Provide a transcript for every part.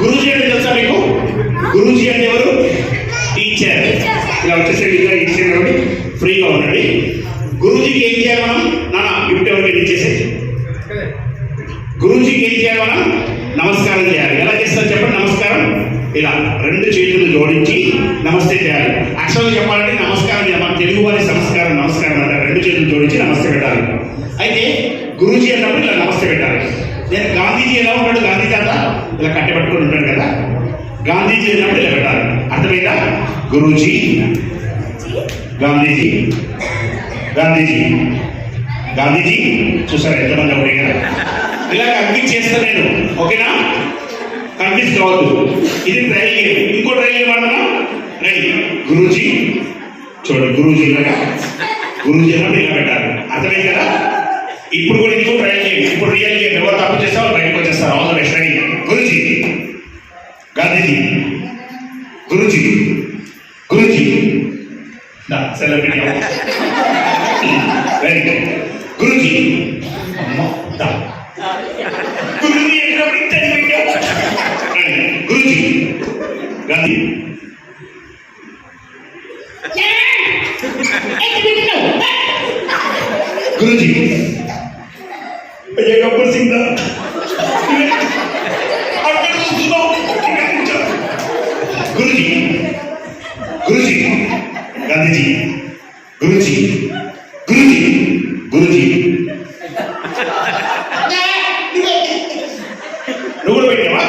గురూజీ అంటే తెలుసా మీకు? గురూజీ అంటే ఎవరు? టీచర్. ఇలా వచ్చేసరికి ఇలా ఇచ్చేది కాబట్టి ఫ్రీగా ఉండండి. గురూజీకి ఏం చేయాలి మనం? నాన్న గిఫ్ట్ ఎవరికి ఇచ్చేసేది. గురూజీకి ఏం చేయాలి మనం? నమస్కారం చేయాలి. ఎలా చేస్తారు చెప్పండి? నమస్కారం ఇలా 2 చేతులు జోడించి నమస్తే చేయాలి. యాక్చువల్గా చెప్పాలంటే నమస్కారం చేయాలి. మన తెలుగు వారి సంస్కారం నమస్కారం అంటారు. 2 చేతులు జోడించి నమస్తే పెట్టాలి. అయితే గురూజీ అన్నప్పుడు ఇలా నమస్తే పెట్టాలి. నేను గాంధీజీ ఎలా ఉంటాడు? గాంధీ తాత ఇలా కట్టెపట్టుకుని ఉంటాడు కదా. గాంధీజీ అన్నప్పుడు ఇలా పెట్టాలి. అర్థమైందా? గురూజీ, గాంధీజీ, గాంధీజీ, గాంధీజీ. చూసారా ఎంతమంది అవుతాయి కదా. ఇలా కన్విన్స్ చేస్తా నేను. ఓకేనా? కన్విన్స్ కావద్దు. ఇది ట్రైల్ గేమ్. ఇంకో ట్రైల్ గేమ్ ఆడమా? ట్రైల్. గురూజీ చూడండి, గురూజీ ఇలాగా, గురూజీ అన్నప్పుడు ఇలా పెట్టాలి. అర్థమైంది కదా? ఇప్పుడు కూడా ఇంకో ట్రైల్ గేమ్. ఇప్పుడు రియల్ గేమ్. ఎవరు తప్పు చేస్తారో బయటకు వచ్చేస్తారు. All the best. Ready? Guruji, Gandhiji, Guruji, Guruji. Celebrity very good. Guruji, Guruji Guruji, Gandhi, Guruji, Gabbar Singh Guruji, Guruji, Gandhiji, Guruji, Guruji, Guruji. నువ్వు కూడా పెట్టావా?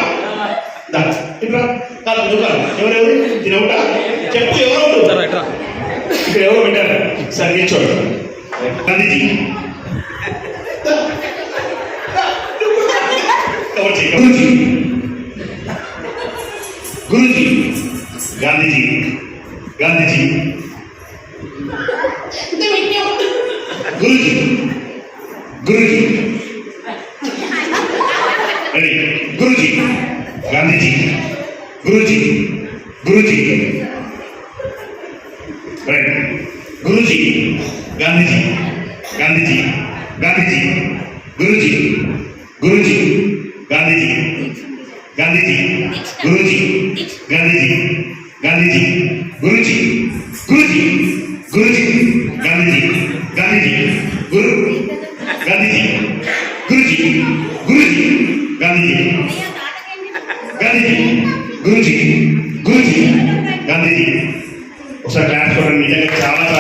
ఎవరెవరు తినవుడా చెప్పు. ఎవరు ఇక్కడ ఎవరు పెట్టారు? సరే నిల్చోడు. గాంధీజీ, గురూజీ, గురూజీ, గాంధీజీ, గాంధీజీ, గురూజీ, గురూజీ. రెడీ? గురూజీ, గాంధీజీ, గురూజీ, గురూజీ. రైట్. గురూజీ, గాంధీజీ, గాంధీజీ, గాంధీజీ, గురూజీ, గురూజీ, గాంధీజీ, గాంధీజీ, గురూజీ, గాంధీజీ, గాంధీజీ, గురూజీ, గురూజీ, గురూజీ, గాంధీజీ, గాంధీజీ, గురు, గాంధీజీ, గురూజీ, గురూజీ, గాంధీజీ, గాంధీజీ, గురూజీ, గురూజీ, గాంధీజీ. ఒకసారి క్లాస్ చూడండి. నిజంగా చాలా